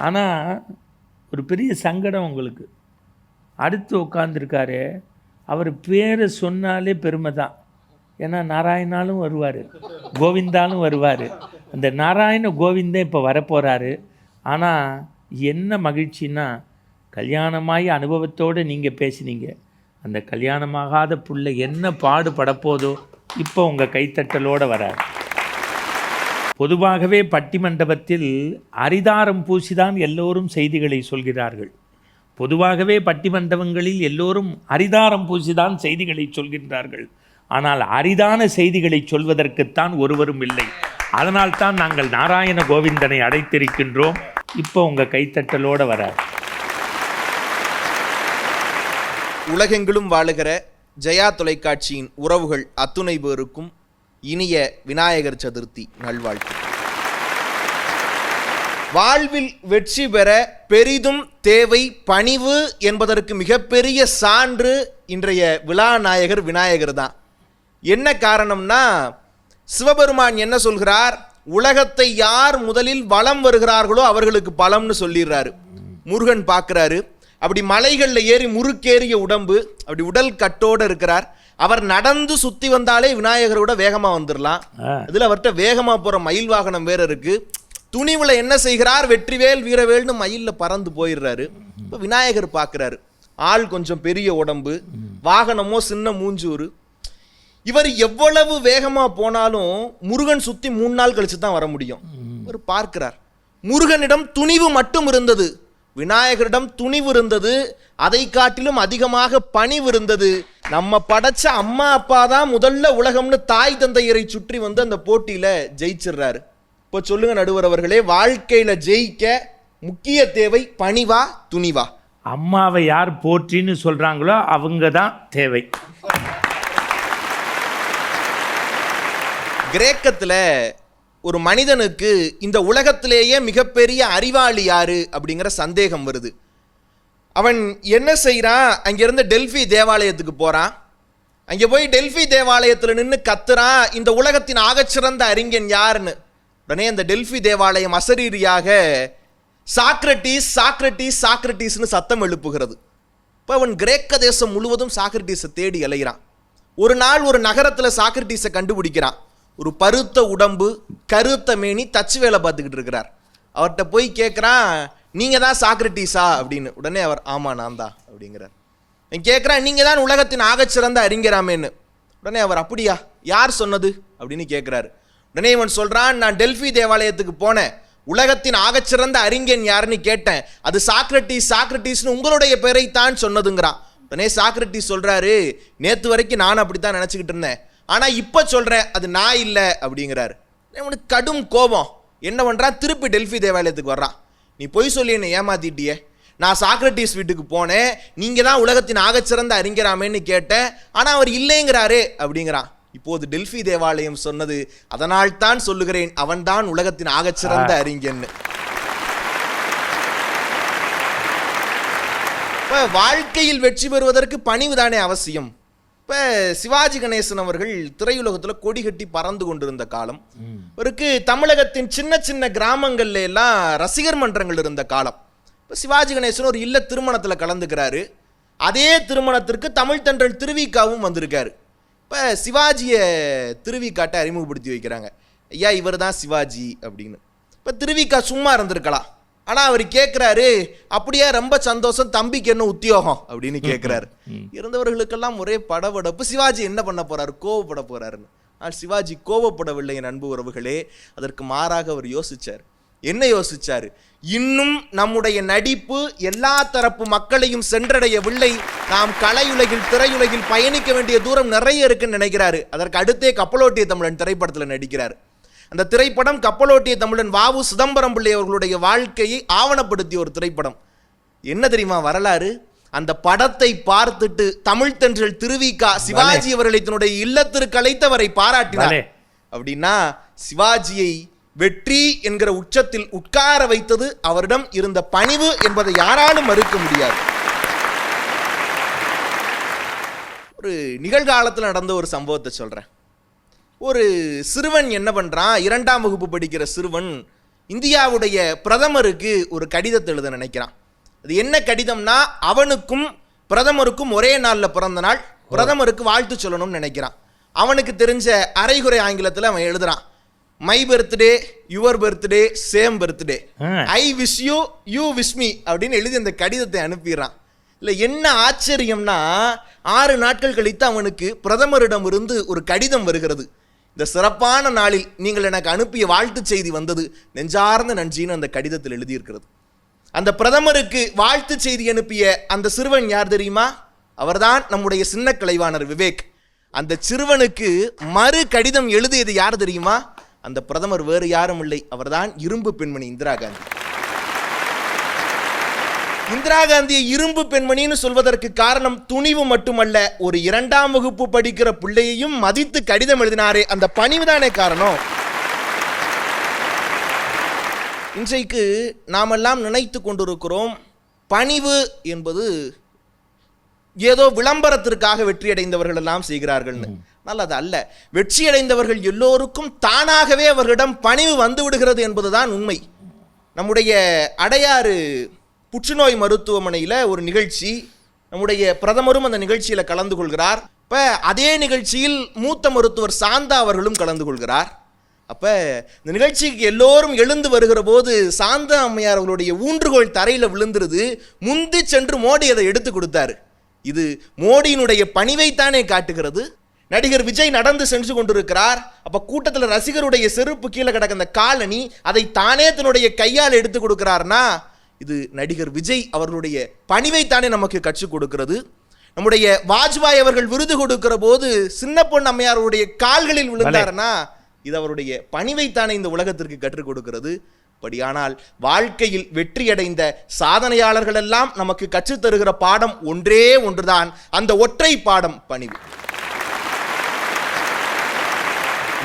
ஆனால் ஒரு பெரிய சங்கடம் உங்களுக்கு. அடுத்து உட்காந்துருக்காரு, அவர் பேரை சொன்னாலே பெருமை தான். ஏன்னா நாராயணாலும் வருவார், கோவிந்தாலும் வருவார். அந்த நாராயண கோவிந்தன் இப்போ வரப்போகிறாரு. ஆனால் என்ன மகிழ்ச்சின்னா, கல்யாணமாகி அனுபவத்தோடு நீங்கள் பேசினீங்க. அந்த கல்யாணமாகாத புள்ள என்ன பாடுபடப்போதோ இப்போ உங்கள் கைத்தட்டலோடு வரார். பொதுவாகவே பட்டிமண்டபத்தில் அரிதாரம் பூசிதான் எல்லோரும் செய்திகளை சொல்கிறார்கள். பொதுவாகவே பட்டிமண்டபங்களில் எல்லோரும் அரிதாரம் பூசிதான் செய்திகளை சொல்கின்றார்கள். ஆனால் அரிதான செய்திகளை சொல்வதற்குத்தான் ஒருவரும் இல்லை. அதனால்தான் நாங்கள் நாராயண கோவிந்தனை அடைத்திருக்கின்றோம். இப்போ உங்கள் கைத்தட்டலோடு வரார். உலகெங்கிலும் வாழுகிற ஜெயா தொலைக்காட்சியின் உறவுகள் அத்துணை பேருக்கும் இனிய விநாயகர் சதுர்த்தி நல்வாழ்த்து. வாழ்வில் வெற்றி பெற பெரிதும் தேவை பணிவு என்பதற்கு மிகப்பெரிய சான்று இன்றைய விழாநாயகர் விநாயகர் தான். என்ன காரணம்னா, சிவபெருமான் என்ன சொல்கிறார்? உலகத்தை யார் முதலில் வலம் வருகிறார்களோ அவர்களுக்கு பலம்னு சொல்லிடுறாரு. முருகன் பார்க்குறாரு, அப்படி மலைகளில் ஏறி முறுக்கேறிய உடம்பு, அப்படி உடல் கட்டோடு இருக்கிறார். அவர் நடந்து சுற்றி வந்தாலே விநாயகரோட வேகமாக வந்துடலாம். இதில் அவர்கிட்ட வேகமாக போகிற மயில் வாகனம் வேற இருக்கு. துணிவில் என்ன செய்கிறார்? வெற்றிவேல் வீரவேல்னு மயிலில் பறந்து போயிடுறாரு. இப்போ விநாயகர் பார்க்குறாரு, ஆள் கொஞ்சம் பெரிய உடம்பு, வாகனமோ சின்ன மூஞ்சூறு. இவர் எவ்வளவு வேகமாக போனாலும் முருகன் சுற்றி 3 நாள் கழிச்சு தான் வர முடியும். இவர் பார்க்கிறார், முருகனிடம் துணிவு மட்டும் இருந்தது, விநாயகரிடம் துணிவு இருந்தது, அதை காட்டிலும் அதிகமாக பணிவு இருந்தது. நம்ம படைச்ச அம்மா அப்பா தான் முதல்ல உலகம்னு தாய் தந்தையரை சுற்றி வந்து அந்த போட்டியில ஜெயிச்சிடுறாரு. இப்போ சொல்லுங்க நடுவர் அவர்களே, வாழ்க்கையில ஜெயிக்க முக்கிய தேவை பணிவா துணிவா? அம்மாவை யார் போற்றின்னு சொல்றாங்களோ அவங்க தான் தேவை. கிரேக்கத்துல ஒரு மனிதனுக்கு இந்த உலகத்திலேயே மிகப்பெரிய அறிவாளி யாரு அப்படிங்கிற சந்தேகம் வருது. அவன் என்ன செய்யறான்? அங்கிருந்து டெல்பி தேவாலயத்துக்கு போறான். அங்கே போய் டெல்பி தேவாலயத்தில் நின்று கத்துறான், இந்த உலகத்தின் ஆகச்சிறந்த அறிஞன் யாருன்னு. உடனே அந்த டெல்பி தேவாலயம் அசரீரியாக சாக்ரட்டிஸ் சாக்ரட்டிஸ் சாக்ரட்டிஸ்னு சத்தம் எழுப்புகிறது. இப்போ அவன் கிரேக்க தேசம் முழுவதும் சாக்ரட்டிஸை தேடி அலைகிறான். ஒரு நாள் ஒரு நகரத்தில் சாக்ரட்டிஸை கண்டுபிடிக்கிறான். ஒரு பருத்த உடம்பு, கருத்த மேனி, தச்சு வேலை பார்த்துக்கிட்டு இருக்கிறார். அவர்கிட்ட போய் கேட்குறான், நீங்கள் தான் சாக்ரட்டிஸா அப்படின்னு. உடனே அவர், ஆமாம் நான் தான் அப்படிங்கிறார். கேட்குறான், நீங்கள் தான் உலகத்தின் ஆகச்சிறந்த அறிஞராமேன்னு. உடனே அவர், அப்படியா, யார் சொன்னது அப்படின்னு கேட்குறாரு. உடனே இவன் சொல்கிறான், நான் டெல்பி தேவாலயத்துக்கு போனேன், உலகத்தின் ஆகச்சிறந்த அறிஞன் யாருன்னு கேட்டேன், அது சாக்ரட்டிஸ் சாக்ரட்டிஸ்னு உங்களுடைய பேரை தான் சொன்னதுங்கிறான். உடனே சாக்ரட்டிஸ் சொல்கிறாரு, நேற்று வரைக்கும் நான் அப்படி தான் நினச்சிக்கிட்டு இருந்தேன், ஆனால் இப்போ சொல்கிறேன் அது நான் இல்லை அப்படிங்கிறாரு. அவனுக்கு கடும் கோபம். என்ன பண்ணுறான்? திருப்பி டெல்பி தேவாலயத்துக்கு வர்றான். நீ பொய் சொல்லி என்னை ஏமாத்திட்டியே, நான் சாக்ரட்டிஸ் வீட்டுக்கு போனேன், நீங்கள் தான் உலகத்தின் ஆகச்சிறந்த அறிஞராமேன்னு கேட்டேன், ஆனால் அவர் இல்லைங்கிறாரே அப்படிங்கிறான். இப்போது டெல்பி தேவாலயம் சொன்னது, அதனால் தான் சொல்லுகிறேன் அவன்தான் உலகத்தின் ஆகச்சிறந்த அறிஞன். இப்போ வாழ்க்கையில் வெற்றி பெறுவதற்கு பணிவு தானே அவசியம். இப்போ சிவாஜி கணேசன் அவர்கள் திரையுலகத்தில் கொடி கட்டி பறந்து கொண்டிருந்த காலம், இவருக்கு தமிழகத்தின் சின்ன சின்ன கிராமங்கள்ல எல்லாம் ரசிகர் மன்றங்கள் இருந்த காலம். இப்போ சிவாஜி கணேசன் ஒரு இல்ல திருமணத்தில் கலந்துக்கிறாரு. அதே திருமணத்திற்கு தமிழ் தென்றல் திருவிக்காவும் வந்திருக்காரு. இப்போ சிவாஜியை திருவிக்காட்டை அறிமுகப்படுத்தி வைக்கிறாங்க. ஐயா, இவர் தான் சிவாஜி அப்படின்னு. இப்போ திருவிக்கா சும்மா இருந்திருக்கலாம், ஆனால் அவர் கேட்குறாரு, அப்படியே ரொம்ப சந்தோஷம், தம்பிக்கு என்ன உத்தியோகம் அப்படின்னு கேட்குறாரு. இருந்தவர்களுக்கெல்லாம் ஒரே படபடப்பு. சிவாஜி என்ன பண்ண போறாரு? கோவப்பட போறாருன்னு. ஆனால் சிவாஜி கோவப்படவில்லை என் அன்பு உறவுகளே. அதற்கு மாறாக அவர் யோசிச்சார். என்ன யோசிச்சாரு? இன்னும் நம்முடைய நடிப்பு எல்லா தரப்பு மக்களையும் சென்றடையவில்லை, நாம் கலையுலகில் திரையுலகில் பயணிக்க வேண்டிய தூரம் நிறைய இருக்குன்னு நினைக்கிறாரு. அதற்கு அடுத்தே கப்பலோட்டிய தமிழன் திரைப்படத்தில் நடிக்கிறார். அந்த திரைப்படம் கப்பலோட்டிய தமிழன் வாவு சிதம்பரம் பிள்ளை அவர்களுடைய வாழ்க்கையை ஆவணப்படுத்திய ஒரு திரைப்படம். என்ன தெரியுமா வரலாறு? அந்த படத்தை பார்த்துட்டு தமிழ் தென்றல் திருவிக்கா சிவாஜி அவர்களை தன்னுடைய இல்லத்திற்கு அழைத்தவரை பாராட்டினார். அப்படின்னா சிவாஜியை வெற்றி என்கிற உச்சத்தில் உட்கார வைத்தது அவரிடம் இருந்த பணிவு என்பதை யாராலும் மறுக்க முடியாது. ஒரு நிகழ்காலத்தில் நடந்த ஒரு சம்பவத்தை சொல்றேன். ஒரு சிறுவன் என்ன பண்றான்? 2ஆம் வகுப்பு படிக்கிற சிறுவன் இந்தியாவுடைய பிரதமருக்கு ஒரு கடிதத்தை எழுத நினைக்கிறான். அது என்ன கடிதம்னா, அவனுக்கும் பிரதமருக்கும் ஒரே நாளில் பிறந்த நாள், பிரதமருக்கு வாழ்த்து சொல்லணும்னு நினைக்கிறான். அவனுக்கு தெரிஞ்ச அரைகுறை ஆங்கிலத்தில் அவன் எழுதுறான், my birthday your birthday same birthday, I wish you you wish me அப்படின்னு எழுதி அந்த கடிதத்தை அனுப்பிடுறான். இல்லை என்ன ஆச்சரியம்னா, 6 நாட்கள் கழித்து அவனுக்கு பிரதமரிடமிருந்து ஒரு கடிதம் வருகிறது. இந்த சிறப்பான நாளில் நீங்கள் எனக்கு அனுப்பிய வாழ்த்து செய்தி வந்தது, நெஞ்சார்ந்த நன்றின்னு அந்த கடிதத்தில் எழுதியிருக்கிறது. அந்த பிரதமருக்கு வாழ்த்து செய்தி அனுப்பிய அந்த சிறுவன் யார் தெரியுமா? அவர்தான் நம்முடைய சின்ன கலைவாணர் விவேக். அந்த சிறுவனுக்கு மறு கடிதம் எழுதியது யார் தெரியுமா? அந்த பிரதமர் வேறு யாரும் இல்லை, அவர்தான் இரும்பு பெண்மணி இந்திரா காந்தி. இந்திரா காந்தியை இரும்பு பெண்மணின்னு சொல்வதற்கு காரணம் துணிவு மட்டுமல்ல, ஒரு 2ஆம் வகுப்பு படிக்கிற பிள்ளையையும் மதித்து கடிதம் எழுதினாரே அந்த பணிவுதானே காரணம். இன்றைக்கு நாமெல்லாம் நினைத்து கொண்டிருக்கிறோம், பணிவு என்பது ஏதோ விளம்பரத்திற்காக வெற்றியடைந்தவர்கள் எல்லாம் செய்கிறார்கள்னு. நல்லது அல்ல. வெற்றியடைந்தவர்கள் எல்லோருக்கும் தானாகவே அவர்களிடம் பணிவு வந்து விடுகிறது என்பதுதான் உண்மை. நம்முடைய அடையாறு புற்றுநோய் மருத்துவமனையில் ஒரு நிகழ்ச்சி, நம்முடைய பிரதமரும் அந்த நிகழ்ச்சியில் கலந்து கொள்கிறார். இப்போ அதே நிகழ்ச்சியில் மூத்த மருத்துவர் சாந்தா அவர்களும் கலந்து கொள்கிறார். அப்போ இந்த நிகழ்ச்சிக்கு எல்லோரும் எழுந்து வருகிற போது சாந்தா அம்மையார் அவர்களுடைய ஊன்றுகோல் தரையில் விழுந்துருது. முந்தி சென்று மோடி அதை எடுத்து கொடுத்தாரு. இது மோடியினுடைய பணிவைத்தானே காட்டுகிறது. நடிகர் விஜய் நடந்து சென்று கொண்டிருக்கிறார். அப்போ கூட்டத்தில் ரசிகருடைய செருப்பு கீழே கிடக்க அந்த காலணி, அதை தானே தன்னுடைய கையால் எடுத்து கொடுக்கிறார்னா இது நடிகர் விஜய் அவர்களுடைய பணிவைத்தானே நமக்கு கற்றுக் கொடுக்கிறது. நம்முடைய வாஜ்பாய் அவர்கள் விருது கொடுக்கிற போது சின்ன பொன் அம்மையாருடைய கால்களில் விழுந்தார்னா இது அவருடைய பணிவைத்தானே இந்த உலகத்திற்கு கற்றுக் கொடுக்கிறது. அப்படியானால் வாழ்க்கையில் வெற்றியடைந்த சாதனையாளர்கள் எல்லாம் நமக்கு கற்றுத் தருகிற பாடம் ஒன்றே ஒன்றுதான், அந்த ஒற்றை பாடம் பணிவு.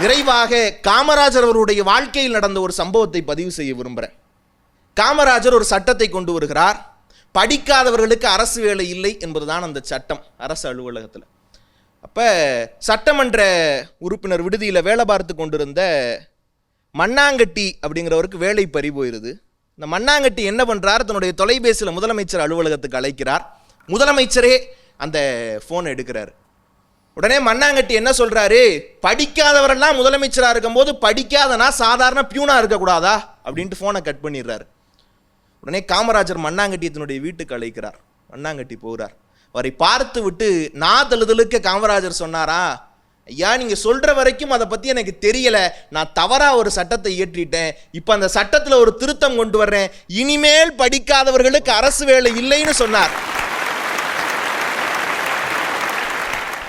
நிறைவாக காமராஜர் அவருடைய வாழ்க்கையில் நடந்த ஒரு சம்பவத்தை பதிவு செய்ய விரும்புகிறேன். காமராஜர் ஒரு சட்டத்தை கொண்டு வருகிறார். படிக்காதவர்களுக்கு அரசு வேலை இல்லை என்பதுதான் அந்த சட்டம் அரசு அலுவலகத்தில். அப்போ சட்டமன்ற உறுப்பினர் விடுதியில் வேலை பார்த்து கொண்டிருந்த மண்ணாங்கட்டி அப்படிங்கிறவருக்கு வேலை பறி போயிருது. இந்த மண்ணாங்கட்டி என்ன பண்ணுறார், தன்னுடைய தொலைபேசியில் முதலமைச்சர் அலுவலகத்துக்கு அழைக்கிறார். முதலமைச்சரே அந்த ஃபோனை எடுக்கிறார். உடனே மண்ணாங்கட்டி என்ன சொல்கிறாரு, படிக்காதவரெல்லாம் முதலமைச்சராக இருக்கும்போது படிக்காதனா சாதாரண பியூனாக இருக்கக்கூடாதா அப்படின்ட்டு ஃபோனை கட் பண்ணிடுறாரு. உடனே காமராஜர் மண்ணாங்கட்டி தன்னுடைய வீட்டுக்கு அழைக்கிறார். மண்ணாங்கட்டி போகிறார். அவரை பார்த்து விட்டு நான் தழுதலுக்கு காமராஜர் சொன்னாரா, ஐயா நீங்கள் சொல்கிற வரைக்கும் அதை பற்றி எனக்கு தெரியலை, நான் தவறாக ஒரு சட்டத்தை இயற்றிட்டேன், இப்போ அந்த சட்டத்தில் ஒரு திருத்தம் கொண்டு வர்றேன், இனிமேல் படிக்காதவர்களுக்கு அரசு வேலை இல்லைன்னு சொன்னார்.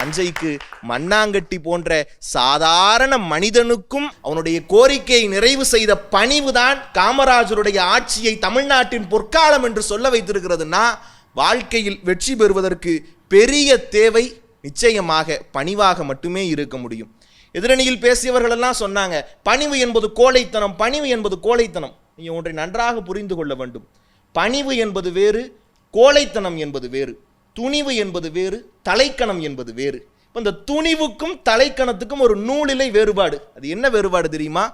அன்றைக்கு மண்ணாங்கட்டி போன்ற சாதாரண மனிதனுக்கும் அவனுடைய கோரிக்கையை நிறைவு செய்த பணிவுதான் காமராஜருடைய ஆட்சியை தமிழ்நாட்டின் பொற்காலம் என்று சொல்ல வைத்திருக்கிறதுனா, வாழ்க்கையில் வெற்றி பெறுவதற்கு பெரிய தேவை நிச்சயமாக பணிவாக மட்டுமே இருக்க முடியும். எதிரணியில் பேசியவர்கள் எல்லாம் சொன்னாங்க, பணிவு என்பது கோழைத்தனம், பணிவு என்பது கோழைத்தனம். நீங்கள் ஒன்றை நன்றாக புரிந்து கொள்ள வேண்டும். பணிவு என்பது வேறு, கோழைத்தனம் என்பது வேறு. துணிவு என்பது வேறு, தலைக்கணம் என்பது வேறு. இப்போ இந்த துணிவுக்கும் தலைக்கணத்துக்கும் ஒரு நூலிலை வேறுபாடு. அது என்ன வேறுபாடு தெரியுமா?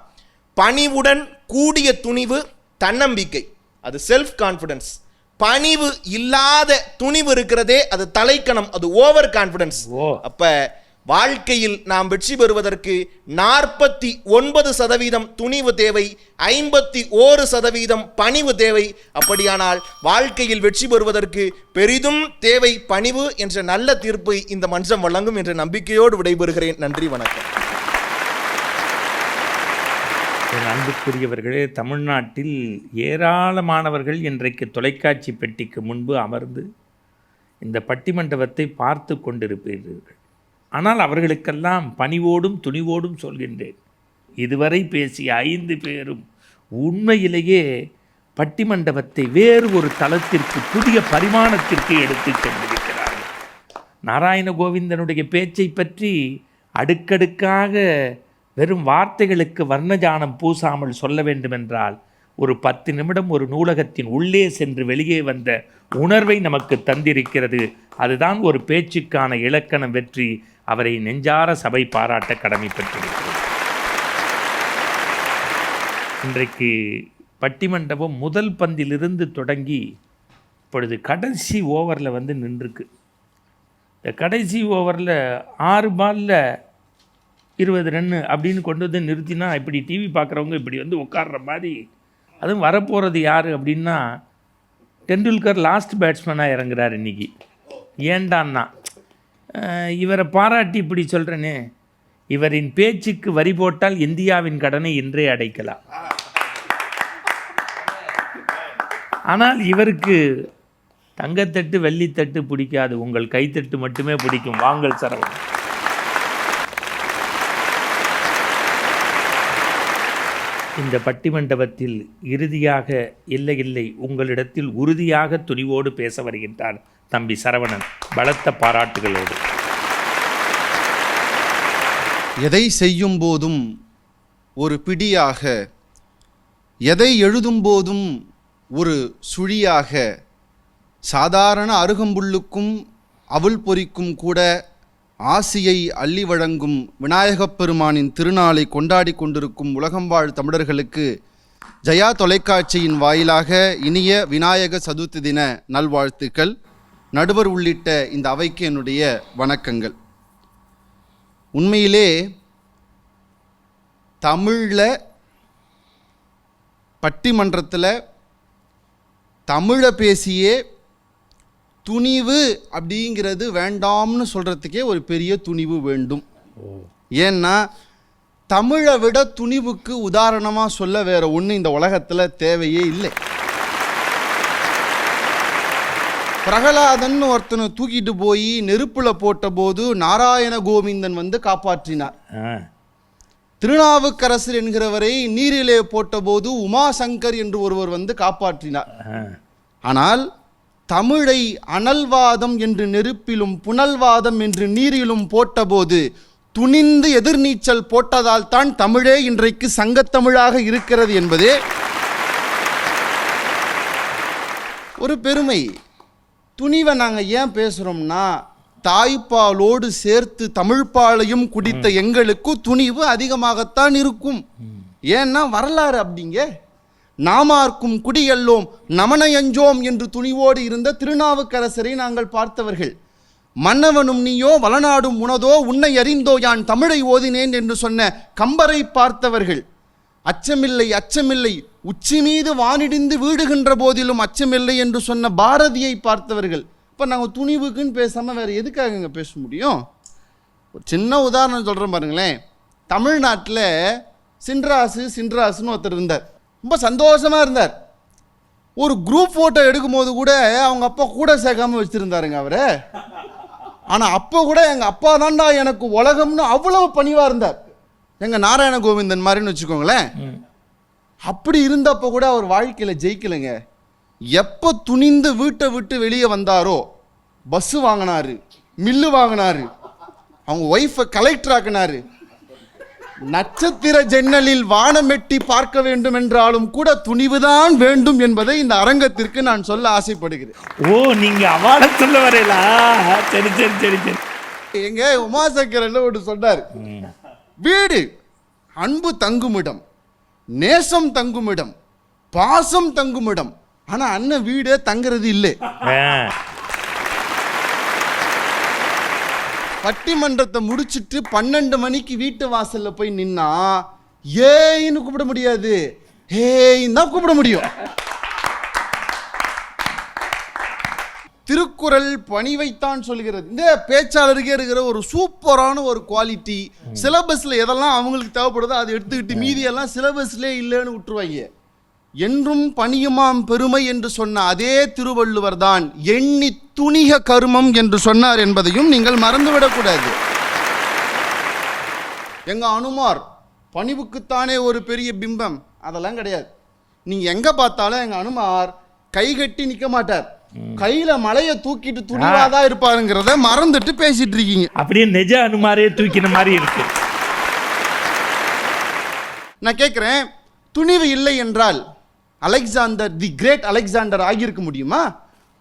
பணிவுடன் கூடிய துணிவு தன்னம்பிக்கை, அது செல்ஃப் கான்ஃபிடன்ஸ். பணிவு இல்லாத துணிவு இருக்கிறதே அது தலைக்கணம், அது ஓவர் கான்ஃபிடன்ஸ். அப்ப வாழ்க்கையில் நாம் வெற்றி பெறுவதற்கு 49% துணிவு தேவை, 51% பணிவு தேவை. அப்படியானால் வாழ்க்கையில் வெற்றி பெறுவதற்கு பெரிதும் தேவை பணிவு என்ற நல்ல தீர்ப்பை இந்த மன்றம் வழங்கும் என்ற நம்பிக்கையோடு விடைபெறுகிறேன். நன்றி, வணக்கம். அன்புக்குரியவர்களே, தமிழ்நாட்டில் ஏராளமானவர்கள் இன்றைக்கு தொலைக்காட்சி பெட்டிக்கு முன்பு அமர்ந்து இந்த பட்டிமண்டபத்தை பார்த்து கொண்டிருப்பீர்கள். ஆனால் அவர்களுக்கெல்லாம் பணிவோடும் துணிவோடும் சொல்கின்றேன், இதுவரை பேசிய 5 பேரும் உண்மையிலேயே பட்டிமண்டபத்தை வேறு ஒரு தளத்திற்கு, புதிய பரிமாணத்திற்கு எடுத்து சென்றிருக்கிறார்கள். நாராயண கோவிந்தனுடைய பேச்சை பற்றி அடுக்கடுக்காக வெறும் வார்த்தைகளுக்கு வர்ணஜானம் பூசாமல் சொல்ல வேண்டுமென்றால் ஒரு 10 நிமிடம் ஒரு நூலகத்தின் உள்ளே சென்று வெளியே வந்த உணர்வை நமக்கு தந்திருக்கிறது. அதுதான் ஒரு பேச்சுக்கான இலக்கணம். வெற்றி அவரை நெஞ்சார சபை பாராட்ட கடமைப்பட்டிருக்கிறது. இன்றைக்கு பட்டிமண்டபம் முதல் பந்திலிருந்து தொடங்கி இப்பொழுது கடைசி ஓவரில் வந்து நின்றுருக்கு. இந்த கடைசி ஓவரில் 6 பாலில் 20 ரன்னு அப்படின்னு கொண்டு வந்து நிறுத்தினா இப்படி டிவி பார்க்குறவங்க இப்படி வந்து உட்கார்ற மாதிரி. அதுவும் வரப்போகிறது யார் அப்படின்னா டெண்டுல்கர் லாஸ்ட் பேட்ஸ்மேனாக இறங்குறார் இன்றைக்கி. ஏண்டான்னா இவரை பாராட்டி இப்படி சொல்கிறேனே, இவரின் பேச்சுக்கு வரி போட்டால் இந்தியாவின் கடனை இன்றே அடைக்கலாம். ஆனால் இவருக்கு தங்கத்தட்டு வெள்ளித்தட்டு பிடிக்காது, உங்கள் கைத்தட்டு மட்டுமே பிடிக்கும். வாங்கள் சரவணன். இந்த பட்டிமண்டபத்தில் இறுதியாக இல்லை உங்களிடத்தில் உறுதியாக துணிவோடு பேச வருகின்றார் தம்பி சரவணன். பலத்த பாராட்டுகளோடு. எதை செய்யும் போதும் ஒரு பிடியாக, எதை எழுதும் போதும் ஒரு சுழியாக, சாதாரண அருகம்புல்லுக்கும் அவுள் பொறிக்கும் கூட ஆசியை அள்ளி வழங்கும் விநாயகப் பெருமானின் திருநாளை கொண்டாடி கொண்டிருக்கும் உலகம் வாழ் தமிழர்களுக்கு ஜெயா தொலைக்காட்சியின் வாயிலாக இனிய விநாயக சதுர்த்தி தின நல்வாழ்த்துக்கள். நடுவர் உள்ளிட்ட இந்த அவைக்கு என்னுடைய வணக்கங்கள். உண்மையிலே தமிழில் பட்டிமன்றத்தில் தமிழை பேசியே துணிவு அப்படிங்கிறது வேண்டாம்னு சொல்கிறதுக்கே ஒரு பெரிய துணிவு வேண்டும். ஏன்னா தமிழை விட துணிவுக்கு உதாரணமாக சொல்ல வேற ஒன்று இந்த உலகத்தில் தேவையே இல்லை. பிரகலாதன் ஒருத்தனை தூக்கிட்டு போய் நெருப்பில் போட்ட போது நாராயண கோவிந்தன் வந்து காப்பாற்றினார். திருநாவுக்கரசர் என்கிறவரை நீரிலே போட்ட போது உமாசங்கர் என்று ஒருவர் வந்து காப்பாற்றினார். ஆனால் தமிழை அனல்வாதம் என்று நெருப்பிலும் புனல்வாதம் என்று நீரிலும் போட்டபோது துணிந்து எதிர்நீச்சல் போட்டதால் தான் தமிழே இன்றைக்கு சங்கத்தமிழாக இருக்கிறது என்பதே ஒரு பெருமை. துணிவை நாங்கள் ஏன் பேசுகிறோம்னா, தாய்ப்பாலோடு சேர்த்து தமிழ்ப்பாலையும் குடித்த எங்களுக்கு துணிவு அதிகமாகத்தான் இருக்கும். ஏன்னா வரலாறு அப்படிங்க. நாமார்க்கும் குடியல்லோம் நமனையஞ்சோம் என்று துணிவோடு இருந்த திருநாவுக்கரசரை நாங்கள் பார்த்தவர்கள். மன்னவனும் நீயோ வளநாடும் உனதோ உன்னை அறிந்தோ யான் தமிழை ஓதினேன் என்று சொன்ன கம்பரை பார்த்தவர்கள். அச்சமில்லை அச்சமில்லை உச்சி மீது வானிடிந்து வீடுகின்ற போதிலும் அச்சமில்லை என்று சொன்ன பாரதியை பார்த்தவர்கள். இப்போ நாங்கள் துணிவுக்குன்னு பேசாமல் வேறு எதுக்காக இங்கே பேச முடியும்? ஒரு சின்ன உதாரணம் சொல்கிறேன் பாருங்களேன். தமிழ்நாட்டில் சின்ராசுன்னு ஒருத்தர் இருந்தார். ரொம்ப சந்தோஷமாக இருந்தார். ஒரு குரூப் ஃபோட்டோ எடுக்கும்போது கூட அவங்க அப்பா கூட சேர்க்காமல் வச்சுருந்தாருங்க அவரை. ஆனால் அப்போ கூட எங்கள் அப்பா தான்டா எனக்கு உலகம்னு அவ்வளவு பணிவாக இருந்தார். எங்கள் நாராயண கோவிந்தன் மாதிரின்னு வச்சுக்கோங்களேன். அப்படி இருந்தப்போ கூட அவர் வாழ்க்கையில் ஜெயிக்கலைங்க. எப்போ துணிந்து வீட்டை விட்டு வெளியே வந்தாரோ பஸ்ஸு வாங்கினாரு, மில்லு வாங்கினாரு, அவங்க ஒய்ஃபை கலெக்டர் ஆக்கினாரு. நட்சத்திர ஜன்னலில் வானமெட்டி பார்க்க வேண்டும் என்றாலும் கூட துணிவுதான் வேண்டும் என்பதை இந்த அரங்கத்திற்கு நான் சொல்ல ஆசைப்படுகிறேன். ஓ, நீங்க அவார்ட சொல்ல வரீங்களா? சரி சரி சரி சரி. எங்க உமாசங்கர் ஒன்று சொன்னார். வீடு அன்பு தங்குமிடம், நேசம் தங்குமிடம், பாசம் தங்குமிடம். ஆனா அண்ணன் வீடே தங்குறது இல்லை. பட்டிமன்றத்தை முடிச்சுட்டு 12 மணிக்கு வீட்டு வாசல்ல போய் நின்னா ஏன்னு கூப்பிட முடியாது, ஏன்னு தான் கூப்பிட முடியும். திருக்குறள் பணிவைத்தான் சொல்கிறது. இந்த பேச்சாளருக்கே இருக்கிற ஒரு சூப்பரான ஒரு குவாலிட்டி. சிலபஸ்ல எதெல்லாம் அவங்களுக்கு தேவைப்படுதோ அதை எடுத்துக்கிட்டு மீதியெல்லாம் சிலபஸ்லேயே இல்லைன்னு விட்டுருவாங்க. என்றும் பணியுமாம் பெருமை என்று சொன்ன அதே திருவள்ளுவர் தான் எண்ணி துணிக கருமம் என்று சொன்னார் என்பதையும் நீங்கள் மறந்துவிடக்கூடாது. எங்க அனுமார் பணிவுக்குத்தானே ஒரு பெரிய பிம்பம், அதெல்லாம் கிடையாது. நீங்க எங்க பார்த்தாலும் எங்க அனுமார் கை கட்டி நிக்க மாட்டார், கையில மலையை தூக்கிட்டு துணிவாதான் இருப்பாருங்கிறத மறந்துட்டு பேசிட்டு இருக்கீங்க. அப்படியே நிஜ அனுமாரே தூக்கின மாதிரி இருக்கு. நான் கேட்கிறேன், துணிவு இல்லை என்றால் அலெக்சாண்டர் தி கிரேட் அலெக்சாண்டர் ஆகியிருக்க முடியுமா?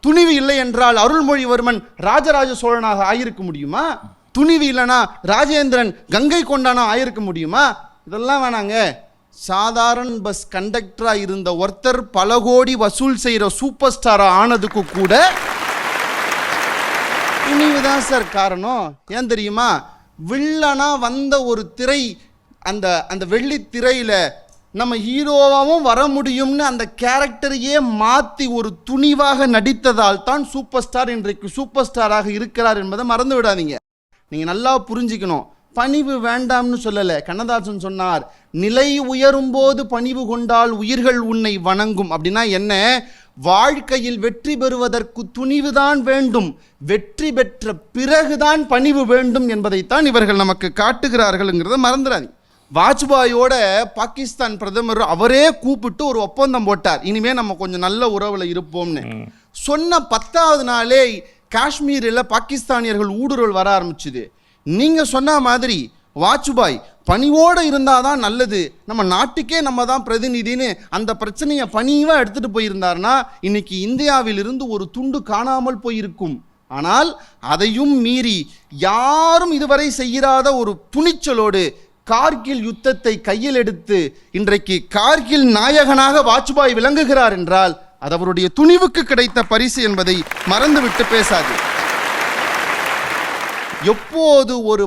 துணிவு இல்லை என்றால் அருள்மொழிவர்மன் ராஜராஜ சோழனாக ஆகியிருக்க முடியுமா? துணிவு இல்லைனா ராஜேந்திரன் கங்கை கொண்டானா ஆயிருக்க முடியுமா? இதெல்லாம் வேணாங்க. சாதாரண பஸ் கண்டக்டரா இருந்த ஒருத்தர் பல கோடி வசூல் செய்யற சூப்பர் ஸ்டாரா ஆனதுக்கு கூட துணிவுதான் சார் காரணம். ஏன் தெரியுமா? வில்லனா வந்த ஒரு திரை, அந்த அந்த வெள்ளி திரையில நம்ம ஹீரோவாகவும் வர முடியும்னு அந்த கேரக்டரையே மாற்றி ஒரு துணிவாக நடித்ததால் தான் சூப்பர் ஸ்டார் இன்றைக்கு சூப்பர் ஸ்டாராக இருக்கிறார் என்பதை மறந்து விடாதீங்க. நீங்கள் நல்லா புரிஞ்சுக்கணும். பணிவு வேண்டாம்னு சொல்லலை. கண்ணதாசன் சொன்னார், நிலை உயரும் போது பணிவு கொண்டால் உயிர்கள் உன்னை வணங்கும். அப்படின்னா என்ன? வாழ்க்கையில் வெற்றி பெறுவதற்கு துணிவுதான் வேண்டும், வெற்றி பெற்ற பிறகுதான் பணிவு வேண்டும் என்பதைத்தான் இவர்கள் நமக்கு காட்டுகிறார்கள்ங்கிறத மறந்துடாதீங்க. வாஜ்பாயோட பாகிஸ்தான் பிரதமர் அவரே கூப்பிட்டு ஒரு ஒப்பந்தம் போட்டார், இனிமே நம்ம கொஞ்சம் நல்ல உறவுல இருப்போம்னு. சொன்ன 10வது நாளே காஷ்மீரில் பாகிஸ்தானியர்கள் ஊடுருவல் வர ஆரம்பிச்சுது. நீங்க சொன்ன மாதிரி வாஜ்பாய் பணிவோடு இருந்தாதான் நல்லது, நம்ம நாட்டுக்கே நம்ம தான் பிரதிநிதின்னு அந்த பிரச்சனையை பணிவா எடுத்துட்டு போயிருந்தார்னா இன்னைக்கு இந்தியாவிலிருந்து ஒரு துண்டு காணாமல் போயிருக்கும். ஆனால் அதையும் மீறி யாரும் இதுவரை செய்யாத ஒரு துணிச்சலோடு கார்கில் யுத்தத்தை கையில் எடுத்து இன்றைக்கு கார்கில் நாயகனாக வாஜ்பாய் விளங்குகிறார் என்றால் அது அவருடைய துணிவுக்கு கிடைத்த பரிசு என்பதை மறந்துவிட்டு பேசாது. எப்போது ஒரு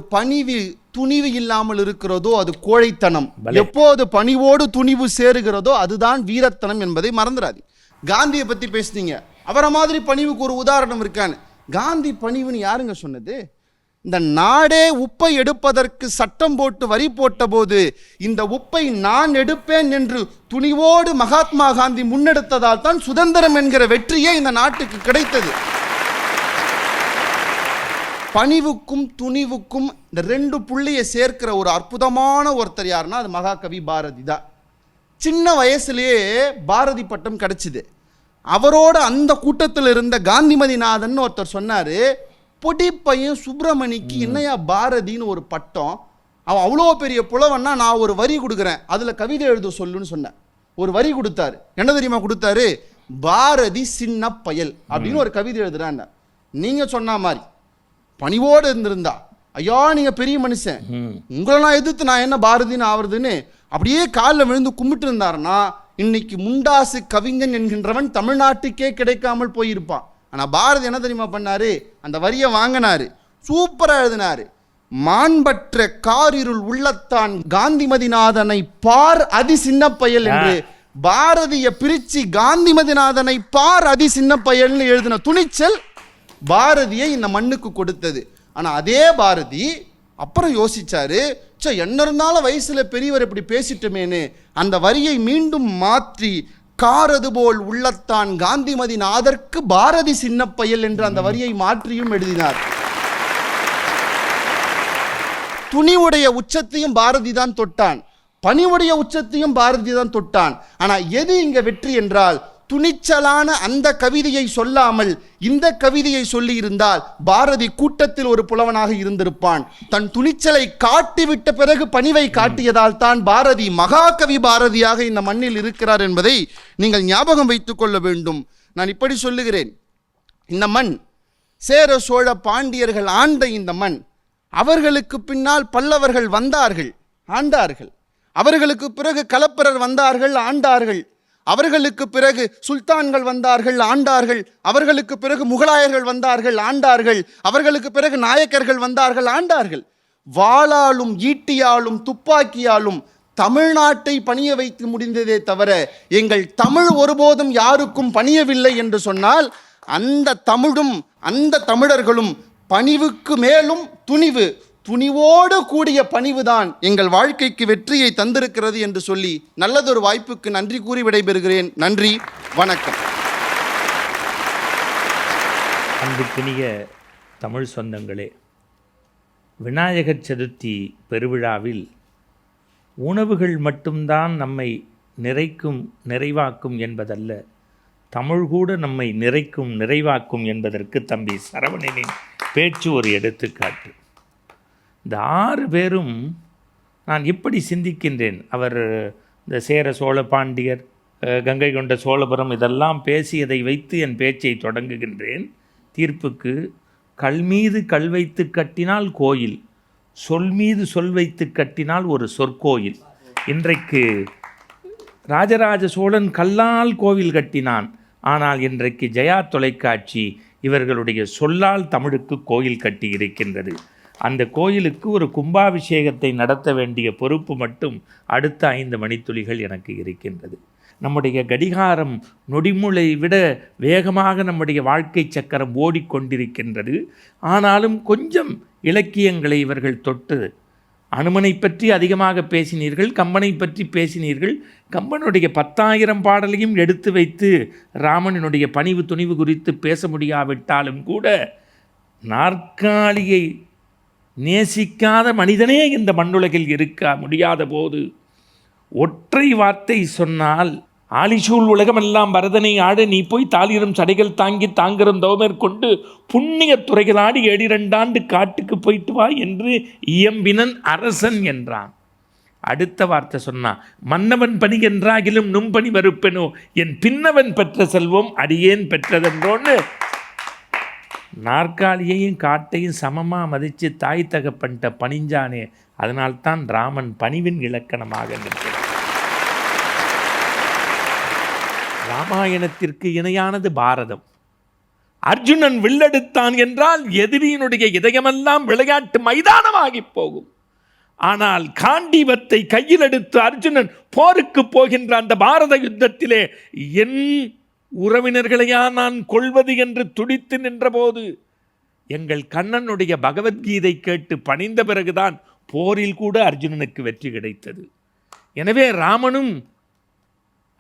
துணிவு இல்லாமல் இருக்கிறதோ அது கோழைத்தனம், எப்போது பணிவோடு துணிவு சேருகிறதோ அதுதான் வீரத்தனம் என்பதை மறந்துடாது. காந்தியை பத்தி பேசுனீங்க, அவரை மாதிரி பணிவுக்கு ஒரு உதாரணம் இருக்கான்னு. காந்தி பணிவுன்னு யாருங்க சொன்னது? இந்த நாடே உப்பை எடுப்பதற்கு சட்டம் போட்டு வரி போட்ட போது இந்த உப்பை நான் எடுப்பேன் என்று துணிவோடு மகாத்மா காந்தி முன்னெடுத்ததால் தான் சுதந்திரம் என்கிற வெற்றியே இந்த நாட்டுக்கு கிடைத்தது. பணிவுக்கும் துணிவுக்கும் இந்த 2 புள்ளியை சேர்க்கிற ஒரு அற்புதமான ஒருத்தர் யாருன்னா அது மகாகவி பாரதி தான். சின்ன வயசுலேயே பாரதி பட்டம் கிடைச்சிது. அவரோட அந்த கூட்டத்தில் இருந்த காந்திமதிநாதன் ஒருத்தர் சொன்னாரு, பொடி பையன் சுப்பிரமணிக்கு என்னையா பாரதின்னு ஒரு பட்டம், அவன் அவ்வளோ பெரிய புலவன்னா நான் ஒரு வரி கொடுக்குறேன், அதில் கவிதை எழுத சொல்லுன்னு சொன்னேன். ஒரு வரி கொடுத்தாரு. என்ன தெரியுமா கொடுத்தாரு? பாரதி சின்ன பயல் அப்படின்னு ஒரு கவிதை எழுதுறான். நீங்கள் சொன்ன மாதிரி பணிவோடு இருந்திருந்தா, ஐயா நீங்க பெரிய மனுஷன், உங்களெல்லாம் எதிர்த்து நான் என்ன பாரதின்னு ஆவறதுன்னு அப்படியே காலில் விழுந்து கும்பிட்டு இருந்தாருன்னா இன்னைக்கு முண்டாசு கவிஞன் என்கின்றவன் தமிழ்நாட்டுக்கே கிடைக்காமல் போயிருப்பான். ஆனால் பாரதி என்ன தெரியுமா பண்ணாரு? அந்த வரியை வாங்கினாரு, சூப்பராக எழுதினாரு. மாண்பற்ற காரிருள் உள்ளத்தான் காந்திமதிநாதனை பார் அதி சின்ன பயல் என்று பாரதிய பிரிச்சு காந்திமதிநாதனை பார் அதி சின்ன பயல்னு எழுதின துணிச்சல் பாரதியை இந்த மண்ணுக்கு கொடுத்தது. ஆனா அதே பாரதி அப்புறம் யோசிச்சாரு, என்ன இருந்தாலும் வயசுல பெரியவர் இப்படி பேசிட்டுமேனு அந்த வரியை மீண்டும் மாற்றி காரது போல் உள்ளத்தான் காந்திமதி நாதற்கு பாரதி சின்ன பயல் என்று அந்த வரியை மாற்றியும் எழுதினார். துணிவுடைய உச்சத்தையும் பாரதி தான் தொட்டான், பணிவுடைய உச்சத்தையும் பாரதி தான் தொட்டான். ஆனா எது இங்க வெற்றி என்றால், துணிச்சலான அந்த கவிதையை சொல்லாமல் இந்த கவிதையை சொல்லி இருந்தால் பாரதி கூட்டத்தில் ஒரு புலவனாக இருந்திருப்பான். தன் துணிச்சலை காட்டிவிட்ட பிறகு பணிவை காட்டியதால் தான் பாரதி மகாகவி பாரதியாக இந்த மண்ணில் இருக்கிறார் என்பதை நீங்கள் ஞாபகம் வைத்துக் கொள்ள வேண்டும். நான் இப்படி சொல்லுகிறேன், இந்த மண் சேர சோழ பாண்டியர்கள் ஆண்ட இந்த மண், அவர்களுக்கு பின்னால் பல்லவர்கள் வந்தார்கள், ஆண்டார்கள். அவர்களுக்கு பிறகு களப்பிரர் வந்தார்கள், ஆண்டார்கள். அவர்களுக்கு பிறகு சுல்தான்கள் வந்தார்கள், ஆண்டார்கள். அவர்களுக்கு பிறகு முகலாயர்கள் வந்தார்கள், ஆண்டார்கள். அவர்களுக்கு பிறகு நாயக்கர்கள் வந்தார்கள், ஆண்டார்கள். வாளாலும் ஈட்டியாலும் துப்பாக்கியாலும் தமிழ்நாட்டை பணிய வைத்து முடிந்ததே தவிர எங்கள் தமிழ் ஒருபோதும் யாருக்கும் பணியவில்லை என்று சொன்னால் அந்த தமிழும் அந்த தமிழர்களும் பணிவுக்கு மேலும் துணிவோடு கூடிய பணிவுதான் எங்கள் வாழ்க்கைக்கு வெற்றியை தந்திருக்கிறது என்று சொல்லி நல்லதொரு வாய்ப்புக்கு நன்றி கூறி விடைபெறுகிறேன். நன்றி, வணக்கம். அன்புக்கினிய தமிழ் சொந்தங்களே, விநாயகர் சதுர்த்தி பெருவிழாவில் உணவுகள் மட்டும்தான் நம்மை நிறைவாக்கும் என்பதல்ல, தமிழ் கூட நம்மை நிறைவாக்கும் என்பதற்கு தம்பி சரவணனின் பேச்சு ஒரு எடுத்துக்காட்டு. இந்த 6 பேரும் நான் எப்படி சிந்திக்கின்றேன், அவர் இந்த சேர சோழ பாண்டியர், கங்கை கொண்ட சோழபுரம் இதெல்லாம் பேசியதை வைத்து என் பேச்சை தொடங்குகின்றேன். தீர்ப்புக்கு கல் மீது கல் வைத்து கட்டினால் கோயில், சொல் மீது சொல் வைத்து கட்டினால் ஒரு சொற்கோயில். இன்றைக்கு ராஜராஜ சோழன் கல்லால் கோவில் கட்டினான். ஆனால் இன்றைக்கு ஜெயா தொலைக்காட்சி இவர்களுடைய சொல்லால் தமிழுக்கு கோயில் கட்டி இருக்கின்றது. அந்த கோயிலுக்கு ஒரு கும்பாபிஷேகத்தை நடத்த வேண்டிய பொறுப்பு மட்டும் அடுத்த 5 மணித்துளிகள் எனக்கு இருக்கின்றது. நம்முடைய கடிகாரம் நொடிமுளை விட வேகமாக நம்முடைய வாழ்க்கை சக்கரம் ஓடிக்கொண்டிருக்கின்றது. ஆனாலும் கொஞ்சம் இலக்கியங்களை இவர்கள் தொட்டு, அனுமனை பற்றி அதிகமாக பேசினீர்கள், கம்பனை பற்றி பேசினீர்கள். கம்பனுடைய 10,000 பாடலையும் எடுத்து வைத்து ராமனினுடைய பணிவு துணிவு குறித்து பேச முடியாவிட்டாலும் கூட, நாற்காலியை நேசிக்காத மனிதனே இந்த மண்ணுலகில் இருக்க முடியாத போது ஒற்றை வார்த்தை சொன்னால், ஆலிசூழ் உலகமெல்லாம் பரதனை ஆட நீ போய் தாளிரும் சடைகள் தாங்கி தாங்கிரும் தவமேற்கொண்டு புண்ணிய துறைகளாடி 7 ஆண்டு காட்டுக்கு போயிட்டு வா என்று இயம்பினன் அரசன் என்றான். அடுத்த வார்த்தை சொன்னான், மன்னவன் பணி என்றாகிலும் நும்பணி மறுப்பெனோ என் பின்னவன் பெற்ற செல்வம் அடியேன் பெற்றதென்றோன்னு நாற்காலியையும் காட்டையும் சமமாக மதித்து தாய் தகப்பன்ட்ட பணிஞ்சானே. அதனால்தான் ராமன் பணிவின் இலக்கணமாக நிற்கிறார். ராமாயணத்திற்கு இணையானது பாரதம். அர்ஜுனன் வில்லெடுத்தான் என்றால் எதிரியினுடைய இதயமெல்லாம் விளையாட்டு மைதானமாகி போகும். ஆனால் காண்டீபத்தை கையில் எடுத்து அர்ஜுனன் போருக்கு போகின்ற அந்த பாரத யுத்தத்திலே என் உறவினர்களையா நான் கொள்வது என்று துடித்து நின்றபோது எங்கள் கண்ணனுடைய பகவத்கீதை கேட்டு பணிந்த பிறகுதான் போரில் கூட அர்ஜுனனுக்கு வெற்றி கிடைத்தது. எனவே ராமனும்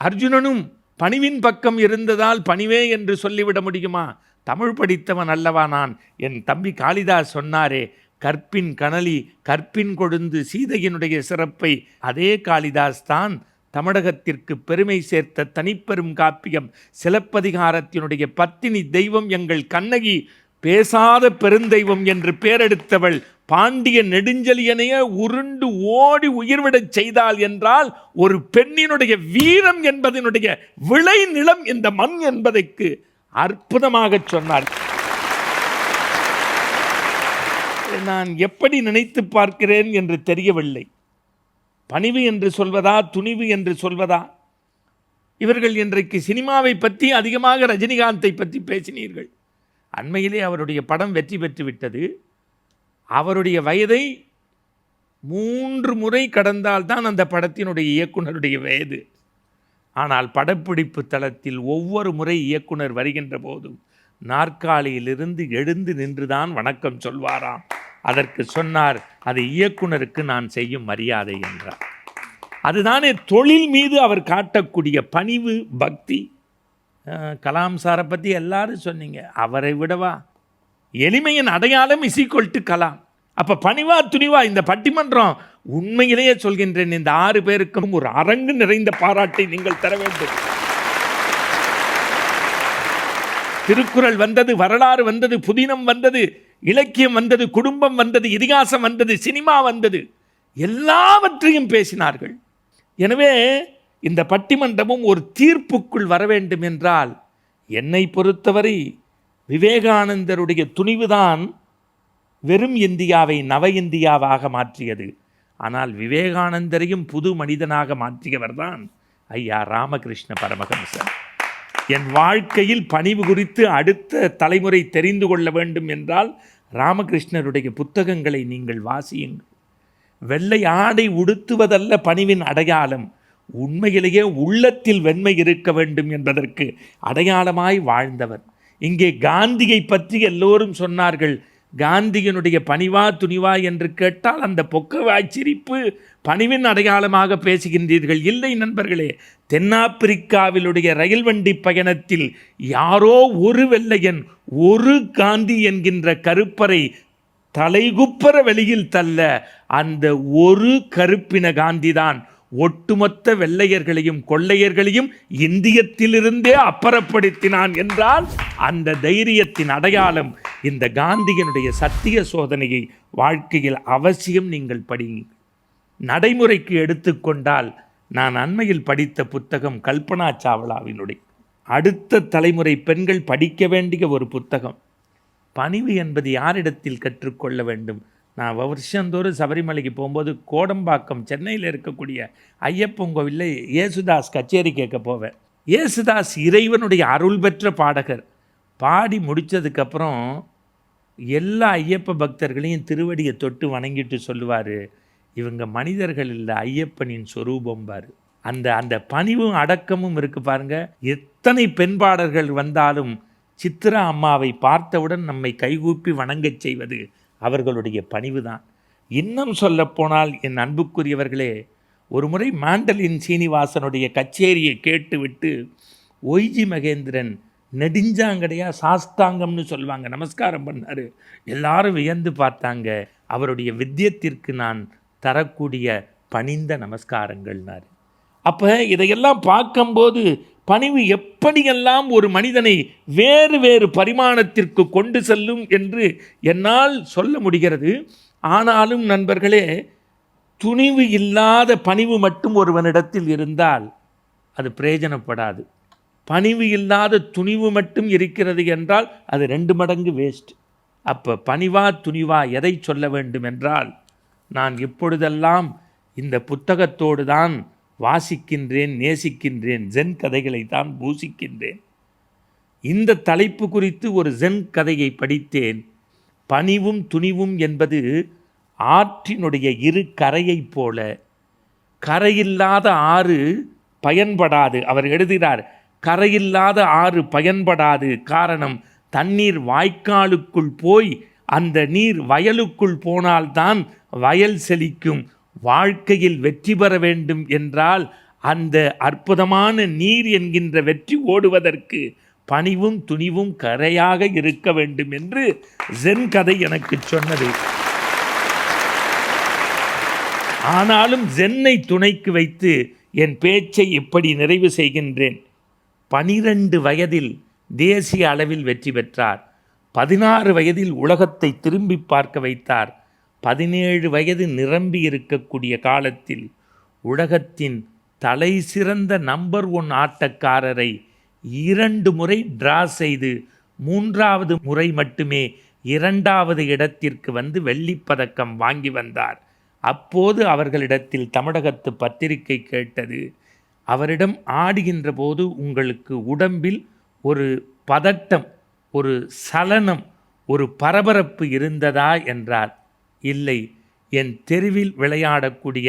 அர்ஜுனனும் பணிவின் பக்கம் இருந்ததால் பணிவே என்று சொல்லிவிட முடியுமா? தமிழ் படித்தவன் அல்லவா நான்? என் தம்பி காளிதாஸ் சொன்னாரே, கற்பின் கனலி கற்பின் கொழுந்து சீதையினுடைய சிறப்பை அதே காளிதாஸ் தான் தமிழகத்திற்கு பெருமை சேர்த்த தனிப்பெரும் காப்பியம் சிலப்பதிகாரத்தினுடைய பத்தினி தெய்வம் எங்கள் கண்ணகி பேசாத பெருந்தெய்வம் என்று பெயரெடுத்தவள் பாண்டிய நெடுஞ்செழியனையே உருண்டு ஓடி உயிர்விடச் செய்தாள் என்றால் ஒரு பெண்ணினுடைய வீரம் என்பதனுடைய விளை நிலம் இந்த மண் என்பதற்கு அற்புதமாக சொன்னார். நான் எப்படி நினைத்து பார்க்கிறேன் என்று தெரியவில்லை. பணிவு என்று சொல்வதா, துணிவு என்று சொல்வதா? இவர்கள் இன்றைக்கு சினிமாவை பற்றி அதிகமாக ரஜினிகாந்தை பற்றி பேசினீர்கள். அண்மையிலே அவருடைய படம் வெற்றி பெற்று விட்டது. அவருடைய வயதை 3 முறை கடந்தால்தான் அந்த படத்தினுடைய இயக்குனருடைய வயது. ஆனால் படப்பிடிப்பு தளத்தில் ஒவ்வொரு முறை இயக்குனர் வருகின்ற போதும் நாற்காலியிலிருந்து எழுந்து நின்றுதான் வணக்கம் சொல்வாராம். அதற்கு சொன்னார், அது இயக்குனருக்கு நான் செய்யும் மரியாதை என்றார். அதுதானே தொழில் மீது அவர் காட்டக்கூடிய பணிவு, பக்தி. கலாம் சாரை பற்றி எல்லாரும் சொன்னீங்க, அவரை விடவா? எளிமையின் அடையாளம் = கலாம். அப்போ பணிவா துணிவா? இந்த பட்டிமன்றம் உண்மையிலேயே சொல்கின்றேன், இந்த 6 பேருக்கும் ஒரு அரங்கு நிறைந்த பாராட்டை நீங்கள் தர வேண்டும். திருக்குறள் வந்தது, வரலாறு வந்தது, புதினம் வந்தது, இலக்கியம் வந்தது, குடும்பம் வந்தது, இதிகாசம் வந்தது, சினிமா வந்தது, எல்லாவற்றையும் பேசினார்கள். எனவே இந்த பட்டிமன்றமும் ஒரு தீர்ப்புக்குள் வர வேண்டும் என்றால், என்னை பொறுத்தவரை விவேகானந்தருடைய துணிவுதான் வெறும் இந்தியாவை நவ இந்தியாவாக மாற்றியது. ஆனால் விவேகானந்தரையும் புது மனிதனாக மாற்றியவர்தான் ஐயா ராமகிருஷ்ண பரமஹம்சர். என் வாழ்க்கையில் பணிவு குறித்து அடுத்த தலைமுறை தெரிந்து கொள்ள வேண்டும் என்றால் ராமகிருஷ்ணருடைய புத்தகங்களை நீங்கள் வாசியுங்கள். வெள்ளை ஆடை உடுத்துவதல்ல பணிவின் அடையாளம், உண்மையிலேயே உள்ளத்தில் வெண்மை இருக்க வேண்டும் என்பதற்கு அடையாளமாய் வாழ்ந்தவர். இங்கே காந்தியை பற்றி எல்லோரும் சொன்னார்கள். காந்தியினுடைய பணிவா துணிவா என்று கேட்டால் அந்த பொக்கவாய் சிரிப்பு பணிவின் அடையாளமாக பேசுகின்றீர்கள். இல்லை நண்பர்களே, தென்னாப்பிரிக்காவிலுடைய ரயில் வண்டி பயணத்தில் யாரோ ஒரு வெள்ளையன் ஒரு காந்தி என்கின்ற கருப்பரை தலைகுப்பர வெளியில் தள்ள அந்த ஒரு கருப்பின காந்திதான் ஒட்டுமொத்த வெள்ளையர்களையும் கொள்ளையர்களையும் இந்தியத்திலிருந்தே அப்புறப்படுத்தினான் என்றால் அந்த தைரியத்தின் அடையாளம் இந்த காந்தியினுடைய சத்திய சோதனையை வாழ்க்கையில் அவசியம் நீங்கள் படியுங்கள். நடைமுறைக்கு எடுத்துக்கொண்டால் நான் அண்மையில் படித்த புத்தகம் கல்பனா சாவ்லாவினுடைய அடுத்த தலைமுறை பெண்கள் படிக்க வேண்டிய ஒரு புத்தகம். பணிவு என்பது யாரிடத்தில் கற்றுக்கொள்ள வேண்டும்? நான் வருஷந்தோறும் சபரிமலைக்கு போகும்போது கோடம்பாக்கம் சென்னையில் இருக்கக்கூடிய ஐயப்பன் கோவிலில் இயேசுதாஸ் கச்சேரி கேட்க போவேன். இயேசுதாஸ் இறைவனுடைய அருள் பெற்ற பாடகர். பாடி முடித்ததுக்கப்புறம் எல்லா ஐயப்ப பக்தர்களையும் திருவடியை தொட்டு வணங்கிட்டு சொல்லுவார், இவங்க மனிதர்கள் இல்லை, ஐயப்பனின் சொரூபம்பார். அந்த பணிவும் அடக்கமும் இருக்கு பாருங்க. எத்தனை பெண் பாடல்கள் வந்தாலும் சித்ரா அம்மாவை பார்த்தவுடன் நம்மை கைகூப்பி வணங்கச் செய்வது அவர்களுடைய பணிவு தான். இன்னும் சொல்லப்போனால் என் அன்புக்குரியவர்களே, ஒரு முறை மாண்டலின் சீனிவாசனுடைய கச்சேரியை கேட்டுவிட்டு ஒய்ஜி மகேந்திரன் நெடுஞ்சாங்கடையாக சாஸ்தாங்கம்னு சொல்லுவாங்க, நமஸ்காரம் பண்ணார். எல்லாரும் வியந்து பார்த்தாங்க. அவருடைய வித்தியத்திற்கு நான் தரக்கூடிய பணிந்த நமஸ்காரங்கள்னார். அப்போ இதையெல்லாம் பார்க்கும்போது பணிவு எப்படியெல்லாம் ஒரு மனிதனை வேறு வேறு பரிமாணத்திற்கு கொண்டு செல்லும் என்று என்னால் சொல்ல முடிகிறது. ஆனாலும் நண்பர்களே, துணிவு இல்லாத பணிவு மட்டும் ஒருவனிடத்தில் இருந்தால் அது பிரயோஜனப்படாது. பணிவு இல்லாத துணிவு மட்டும் இருக்கிறது என்றால் அது 2 மடங்கு வேஸ்ட். அப்போ பணிவா துணிவா எதை சொல்ல வேண்டும் என்றால், நான் எப்பொழுதெல்லாம் இந்த புத்தகத்தோடு தான் வாசிக்கின்றேன், நேசிக்கின்றேன், ஜென் கதைகளை தான் பூசிக்கின்றேன். இந்த தலைப்பு குறித்து ஒரு ஜென் கதையை படித்தேன். பணிவும் துணிவும் என்பது ஆற்றினுடைய 2 கரையைப் போல. கரையில்லாத ஆறு பயன்படாது. அவர் எழுதுகிறார், கரையில்லாத ஆறு பயன்படாது. காரணம், தண்ணீர் வாய்க்காலுக்குள் போய் அந்த நீர் வயலுக்குள் போனால்தான் வயல் செழிக்கும். வாழ்க்கையில் வெற்றி பெற வேண்டும் என்றால் அந்த அற்புதமான நீர் என்கின்ற வெற்றி ஓடுவதற்கு பணிவும் துணிவும் கரையாக இருக்க வேண்டும் என்று ஜென் கதை எனக்கு சொன்னது. ஆனாலும் ஜென்னை துணைக்கு வைத்து என் பேச்சை இப்படி நிறைவு செய்கின்றேன். 12 வயதில் தேசிய அளவில் வெற்றி பெற்றார். 16 வயதில் உலகத்தை திரும்பி பார்க்க வைத்தார். 17 வயது நிரம்பி இருக்கக்கூடிய காலத்தில் உலகத்தின் தலை சிறந்த நம்பர் 1 ஆட்டக்காரரை 2 முறை டிரா செய்து 3வது முறை மட்டுமே 2வது இடத்திற்கு வந்து வெள்ளிப்பதக்கம் வாங்கி வந்தார். அப்போது அவர்களிடத்தில் தமிழகத்து பத்திரிகை கேட்டது, அவரிடம் ஆடுகின்ற போது உங்களுக்கு உடம்பில் ஒரு பதட்டம், ஒரு சலனம், ஒரு பரபரப்பு இருந்ததா என்றார். இல்லை, என் தெருவில் விளையாடக்கூடிய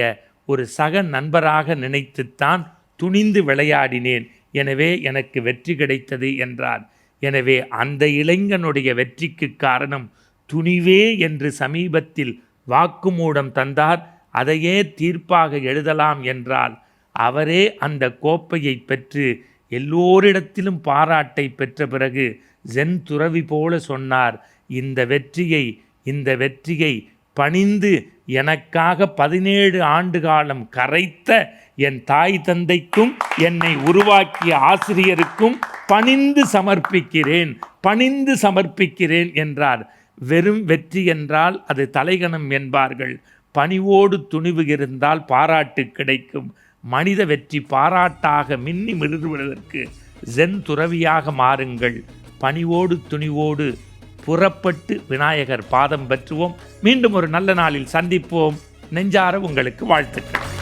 ஒரு சக நண்பராக நினைத்துத்தான் துணிந்து விளையாடினேன். எனவே எனக்கு வெற்றி கிடைத்தது என்றார். எனவே அந்த இளைஞனுடைய வெற்றிக்கு காரணம் துணிவே என்று சமீபத்தில் வாக்குமூலம் தந்தார். அதையே தீர்ப்பாக எழுதலாம் என்றால் அவரே அந்த கோப்பையை பெற்று எல்லோரிடத்திலும் பாராட்டை பெற்ற பிறகு ஜென் துறவி போல சொன்னார், இந்த வெற்றியை பணிந்து எனக்காக 17 ஆண்டு காலம் கரைத்த என் தாய் தந்தைக்கும் என்னை உருவாக்கிய ஆசிரியருக்கும் பணிந்து சமர்ப்பிக்கிறேன் என்றார். வெறும் வெற்றி என்றால் அது தலைகணம் என்பார்கள். பணிவோடு துணிவு இருந்தால் பாராட்டு கிடைக்கும். மனித வெற்றி பாராட்டாக மின்னி மிளிர்வதற்கு ஜென் துறவியாக மாறுங்கள். பணிவோடு துணிவோடு புறப்பட்டு விநாயகர் பாதம் பற்றுவோம். மீண்டும் ஒரு நல்ல நாளில் சந்திப்போம். நெஞ்சார உங்களுக்கு வாழ்த்துக்கள்.